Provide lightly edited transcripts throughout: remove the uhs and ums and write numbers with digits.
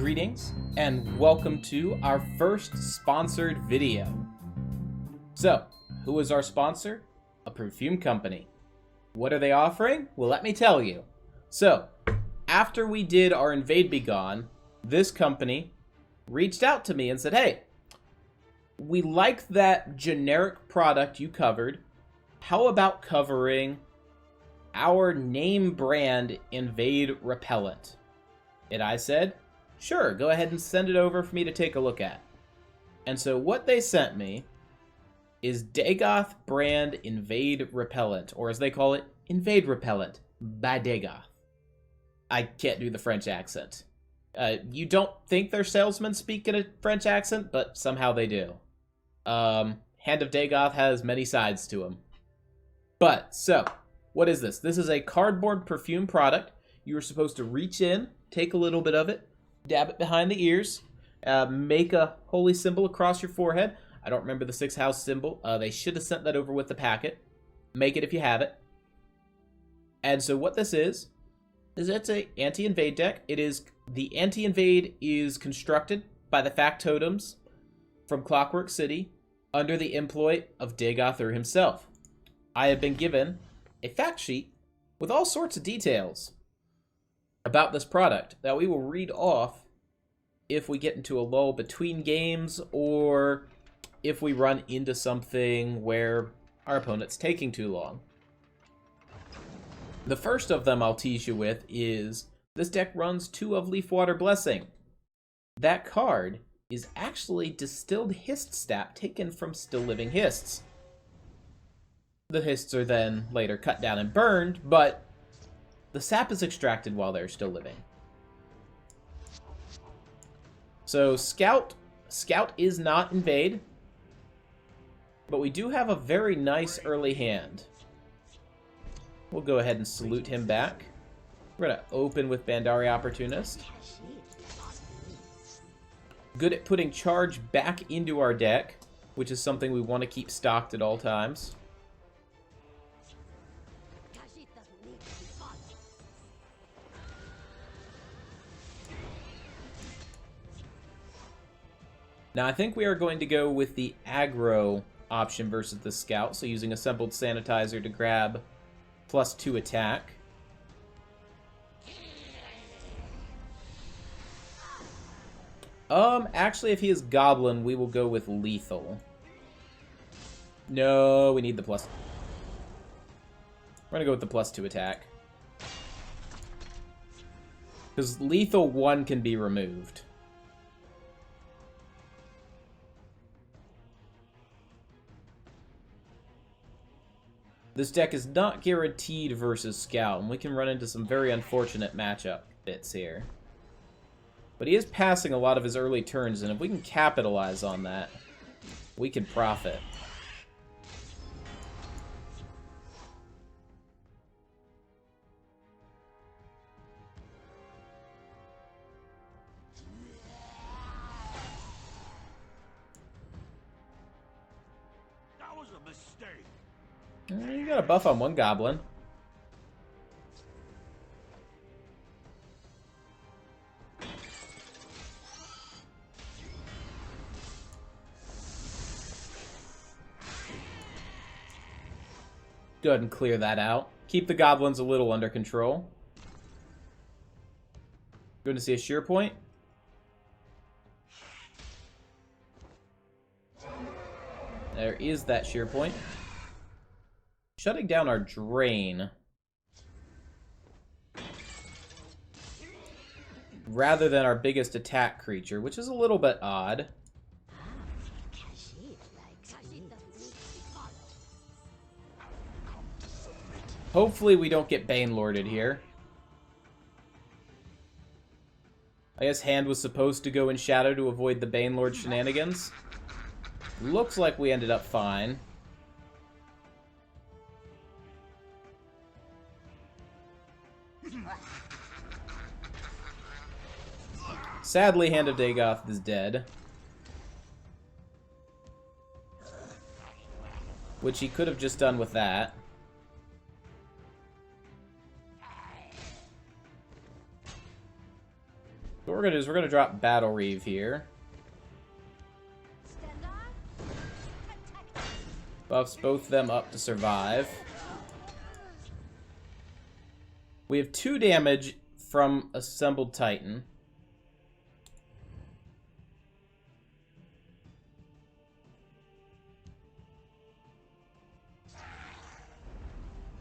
Greetings and welcome to our first sponsored video. So, who is our sponsor? A perfume company. What are they offering? Well, let me tell you. So, after we did our Invade Be Gone, this company reached out to me and said, hey, we like that generic product you covered. How about covering our name brand Invade Repellant? And I said, sure, go ahead and send it over for me to take a look at. And so what they sent me is Dagoth brand Invade Repellant, or as they call it, Invade Repellant by Dagoth. I can't do the French accent. You don't think their salesmen speak in a French accent, but somehow they do. Hand of Dagoth has many sides to him. But, so, what is this? This is a cardboard perfume product. You are supposed to reach in, take a little bit of it, dab it behind the ears, make a holy symbol across your forehead. I don't remember the 6-house symbol. They should have sent that over with the packet. Make it if you have it. And so what this is it's a anti-invade deck. The anti-invade is constructed by the factotums from Clockwork City under the employ of Dagoth himself. I have been given a fact sheet with all sorts of details about this product that we will read off if we get into a lull between games or if we run into something where our opponent's taking too long. The first of them I'll tease you with is this deck runs 2 of Leafwater Blessing. That card is actually distilled hist stat taken from still living hists. The hists are then later cut down and burned, but the sap is extracted while they're still living. So Scout is not Invade, but we do have a very nice early hand. We'll go ahead and salute him back. We're going to open with Bandari Opportunist. Good at putting charge back into our deck, which is something we want to keep stocked at all times. Now, I think we are going to go with the aggro option versus the Scout, so using Assembled Sanitizer to grab +2 attack. Actually, if he is Goblin, we will go with Lethal. No, we need the plus. We're gonna go with the +2 attack. Because Lethal 1 can be removed. This deck is not guaranteed versus Scout, and we can run into some very unfortunate matchup bits here. But he is passing a lot of his early turns, and if we can capitalize on that, we can profit. That was a mistake. You got a buff on one Goblin. Go ahead and clear that out. Keep the Goblins a little under control. Going to see a sheer point. There is that sheer point. Shutting down our drain rather than our biggest attack creature, which is a little bit odd. Hopefully we don't get Banelorded here. I guess hand was supposed to go in shadow to avoid the Banelord shenanigans. Looks like we ended up fine. Sadly, Hand of Dagoth is dead. Which he could have just done with that. we're gonna do is we're gonna drop Battle Reeve here. Buffs both of them up to survive. We have 2 damage from Assembled Titan.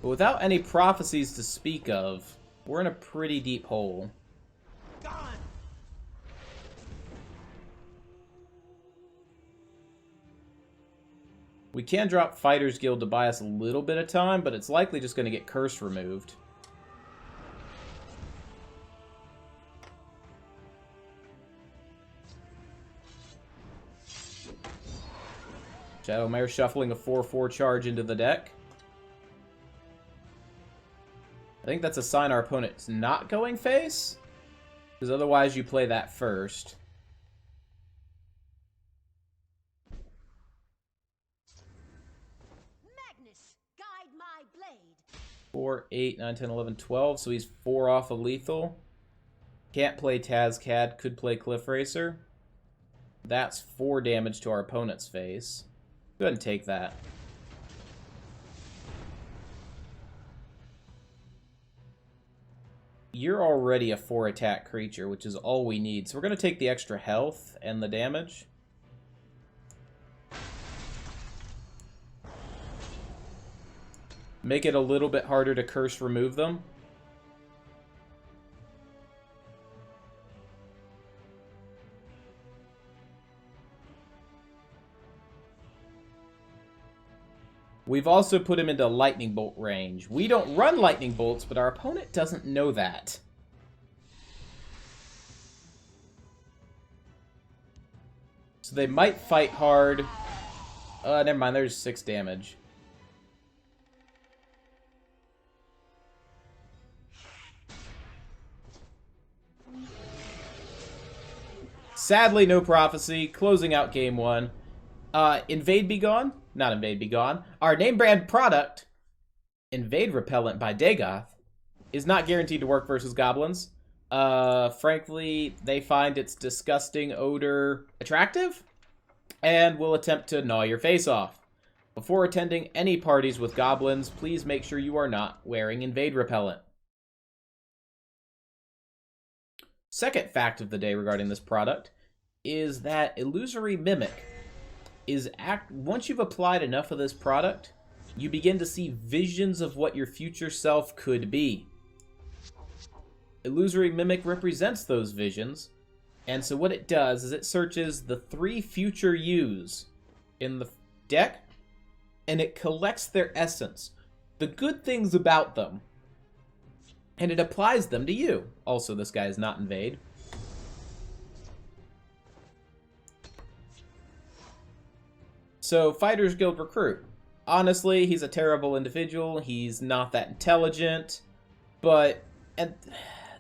But without any prophecies to speak of, we're in a pretty deep hole. We can drop Fighter's Guild to buy us a little bit of time, but it's likely just going to get Curse removed. Shadowmare shuffling a 4/4 charge into the deck. I think that's a sign our opponent's not going face, because otherwise you play that first. Magnus, guide my blade. 4, 8, 9, 10, 11, 12, so he's 4 off of lethal. Can't play Tazcad, could play Cliff Racer. That's 4 damage to our opponent's face. Go ahead and take that. You're already a 4 attack creature, which is all we need. So we're going to take the extra health and the damage. Make it a little bit harder to curse remove them. We've also put him into lightning bolt range. We don't run lightning bolts, but our opponent doesn't know that. So they might fight hard. Never mind, there's 6 damage. Sadly, no prophecy. Closing out game 1. Invade Be Gone? Not Invade Be Gone. Our name brand product, Invade Repellant by Dagoth, is not guaranteed to work versus goblins. Frankly, they find its disgusting odor attractive and will attempt to gnaw your face off. Before attending any parties with goblins, please make sure you are not wearing Invade Repellant. Second fact of the day regarding this product is that Illusory Mimic is once you've applied enough of this product, you begin to see visions of what your future self could be. Illusory Mimic represents those visions, and so what it does is it searches the 3 future yous in the deck, and it collects their essence, the good things about them, and it applies them to you. Also, this guy is not Invade. So, Fighters Guild Recruit. Honestly, he's a terrible individual. He's not that intelligent. But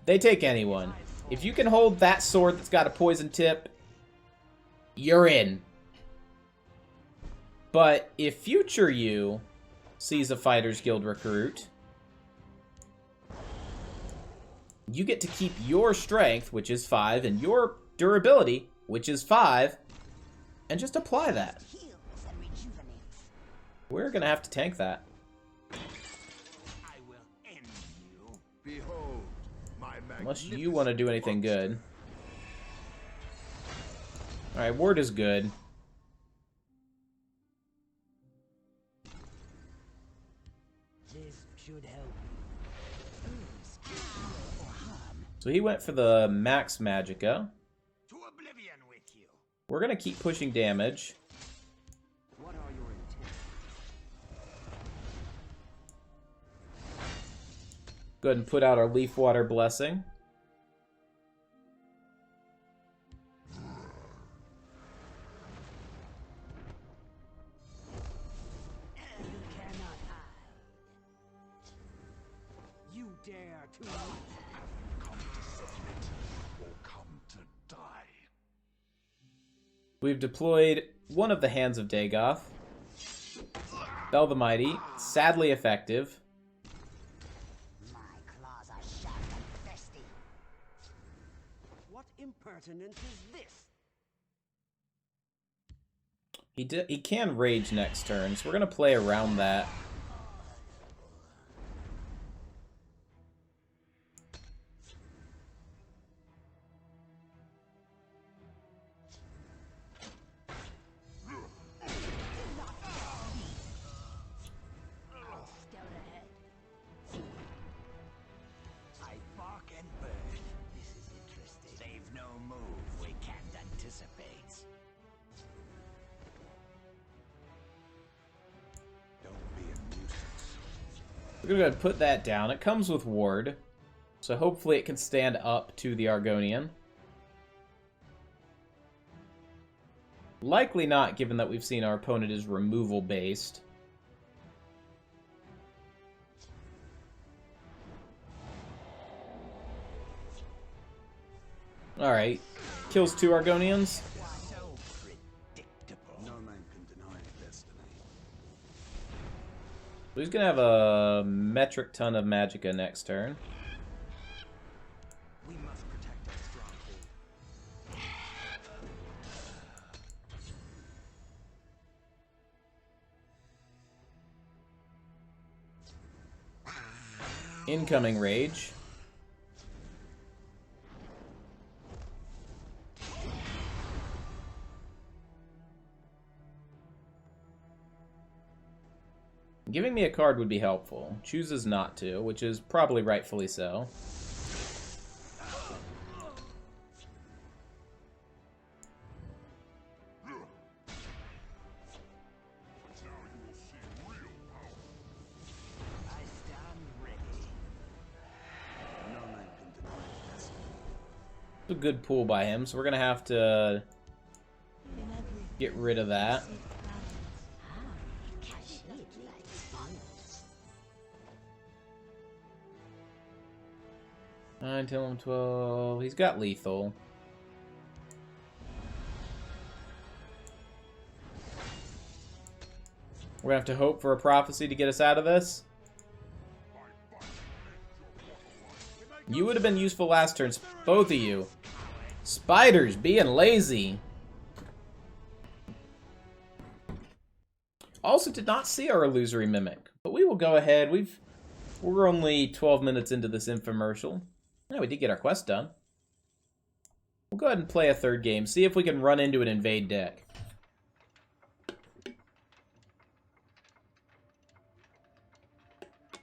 they take anyone. If you can hold that sword that's got a poison tip, you're in. But if future you sees a Fighters Guild Recruit, you get to keep your strength, which is 5, and your durability, which is 5, and just apply that. We're gonna have to tank that. I will end you. Behold, my Unless you want to do anything good. Alright, ward is good. This should help. So he went for the max Magicka. To oblivion with you. We're gonna keep pushing damage. What are your intents? Go ahead and put out our Leaf Water Blessing. You cannot hide. You dare to Come to submit or come to die. We've deployed one of the Hands of Dagoth. Bell the Mighty, sadly effective. My claws are sharp and thirsty. What impertinence is this? He can rage next turn, so we're gonna play around that. I bark and burn. This is interesting. They've no move we can't anticipate. Don't be a nuisance. We're gonna go ahead and put that down. It comes with ward, so hopefully it can stand up to the Argonian. Likely not, given that we've seen our opponent is removal based. Alright. Kills 2 Argonians. So predictable. No man can deny destiny. So he's gonna have a metric ton of magicka next turn. We must protect our stronghold. Incoming rage. Giving me a card would be helpful. Chooses not to, which is probably rightfully so. I stand ready. No man can deny destiny. It's a good pull by him, so we're gonna have to get rid of that. 9, 10, 11, 12. He's got lethal. We're gonna have to hope for a prophecy to get us out of this. You would have been useful last turn, both of you. Spiders being lazy. Also did not see our illusory mimic, but we will go ahead. We're only 12 minutes into this infomercial. Yeah, we did get our quest done. We'll go ahead and play a third game, see if we can run into an invade deck.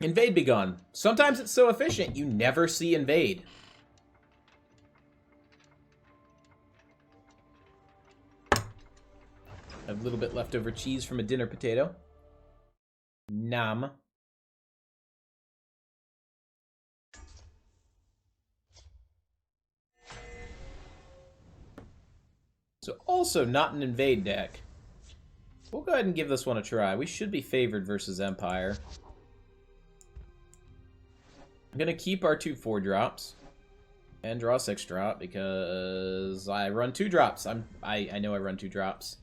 Invade be gone. Sometimes it's so efficient, you never see invade. I have a little bit leftover cheese from a dinner potato. Nom. So also not an invade deck. We'll go ahead and give this one a try. We should be favored versus Empire. I'm going to keep our 2 4-drops and draw a 6-drop because I run 2 drops. I know I run 2 drops.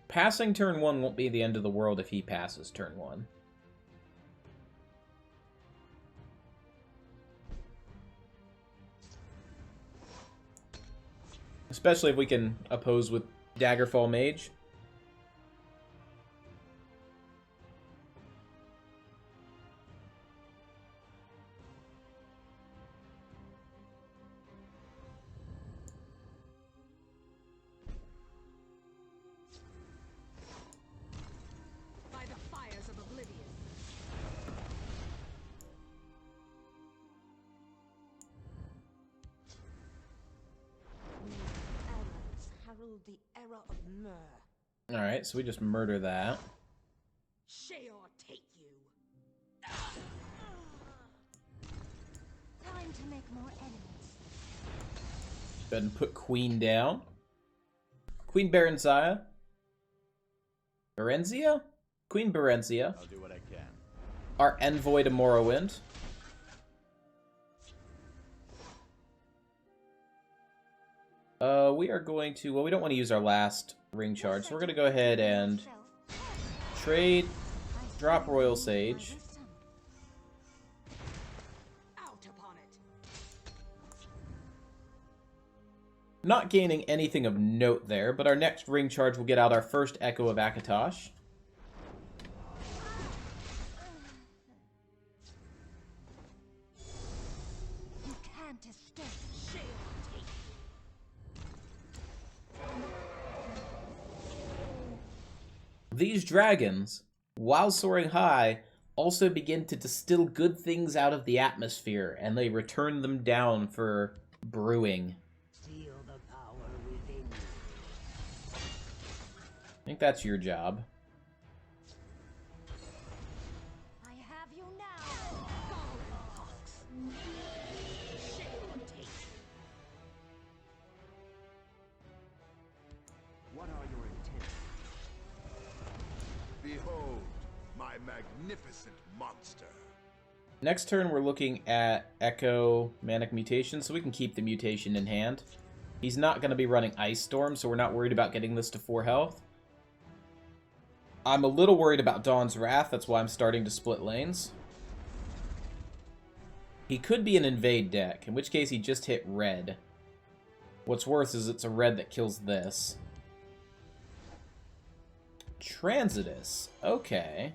Passing turn 1 won't be the end of the world if he passes turn 1. Especially if we can oppose with Daggerfall Mage. By the fires of oblivion. Arrows herald the era of myrrh. Alright, so we just murder that. Sheor take you. Time to make more enemies. Go ahead and put Queen down. Queen Berenzia. Berenzia? Queen Berenzia. I'll do what I can. Our Envoy to Morrowind. We are going to... Well, we don't want to use our last ring charge, so we're going to go ahead and trade Drop Royal Sage. Out upon it. Not gaining anything of note there, but our next ring charge will get out our first Echo of Akatosh. You can't escape. Shield take. These dragons, while soaring high, also begin to distill good things out of the atmosphere, and they return them down for brewing. Feel the power within you. I think that's your job. I have you now. Goldhawks. Shield take. What are your intents? Behold, my magnificent monster. Next turn, we're looking at Echo Manic Mutation, so we can keep the mutation in hand. He's not going to be running Ice Storm, so we're not worried about getting this to 4 health. I'm a little worried about Dawn's Wrath, that's why I'm starting to split lanes. He could be an Invade deck, in which case he just hit red. What's worse is it's a red that kills this. Transitus. Okay.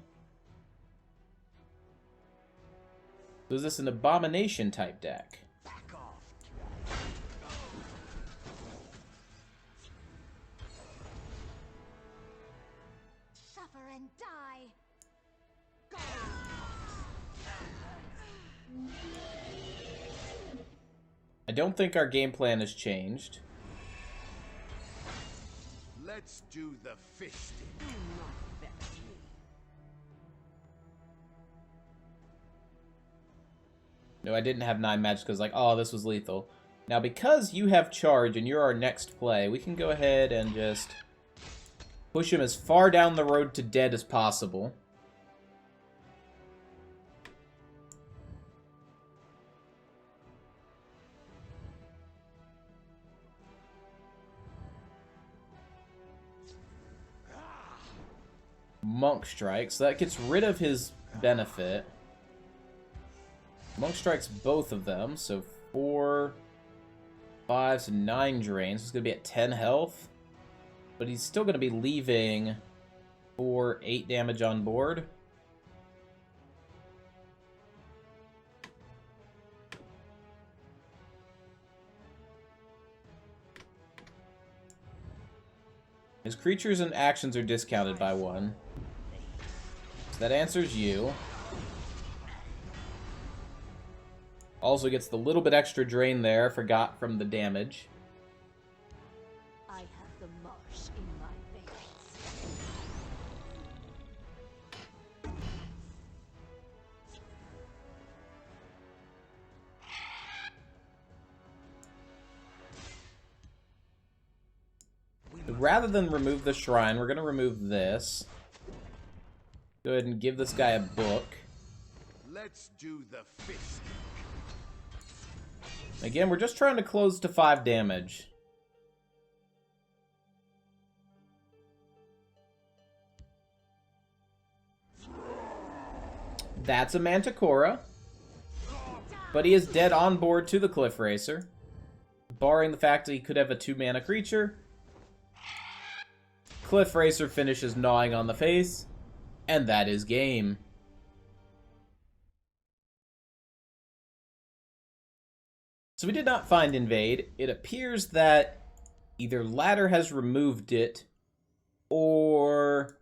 So is this an Abomination type deck? Back off. Suffer and die. I don't think our game plan has changed. Let's do the fisting. Do not vex me. No, I didn't have 9 magic because like, oh, this was lethal. Now, because you have charge and you're our next play, we can go ahead and just push him as far down the road to dead as possible. Monk Strike, so that gets rid of his benefit. Monk Strikes both of them, so 4, 5, so 9 drains. He's going to be at 10 health, but he's still going to be leaving 4, 8 damage on board. His creatures and actions are discounted by 1. So that answers you. Also gets the little bit extra drain there, forgot from the damage. I have the marsh in my veins. Rather than remove the shrine, we're going to remove this. Go ahead and give this guy a book. Let's do the fisting. Again, we're just trying to close to 5 damage. That's a Manticora. But he is dead on board to the Cliff Racer. Barring the fact that he could have a 2-mana creature. Cliff Racer finishes gnawing on the face. And that is game. So we did not find Invade. It appears that either Ladder has removed it, or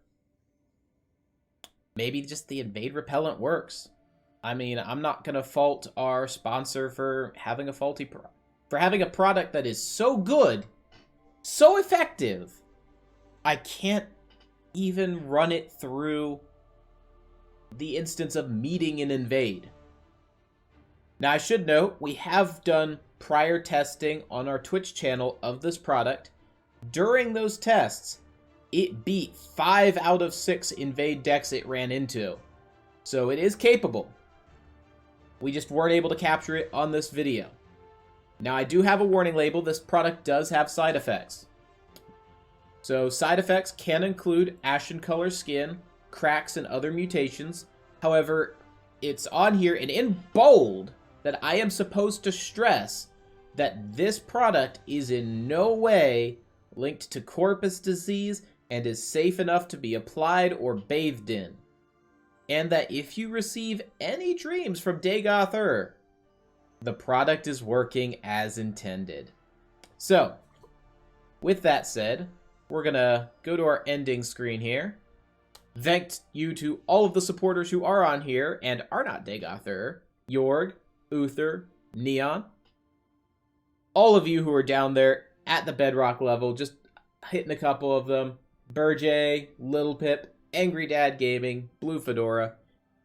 maybe just the Invade Repellant works. I mean, I'm not going to fault our sponsor for having a having a product that is so good, so effective, I can't even run it through the instance of meeting an Invade. Now, I should note, we have done prior testing on our Twitch channel of this product. During those tests, it beat 5 out of 6 Invade decks it ran into. So it is capable. We just weren't able to capture it on this video. Now, I do have a warning label. This product does have side effects. So side effects can include ashen color skin, cracks and other mutations. However, it's on here and in bold that I am supposed to stress that this product is in no way linked to corpus disease and is safe enough to be applied or bathed in. And that if you receive any dreams from Dagoth, the product is working as intended. So, with that said, we're gonna go to our ending screen here. Thank you to all of the supporters who are on here and are not Dagoth, Yorg, Uther, Neon. All of you who are down there at the bedrock level, just hitting a couple of them. Burjay, Little Pip, Angry Dad Gaming, Blue Fedora.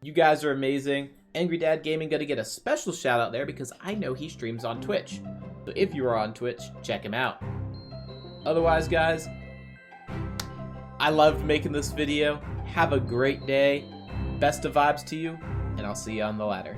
You guys are amazing. Angry Dad Gaming gonna get a special shout out there because I know he streams on Twitch. So if you are on Twitch, check him out. Otherwise, guys, I loved making this video. Have a great day. Best of vibes to you, and I'll see you on the ladder.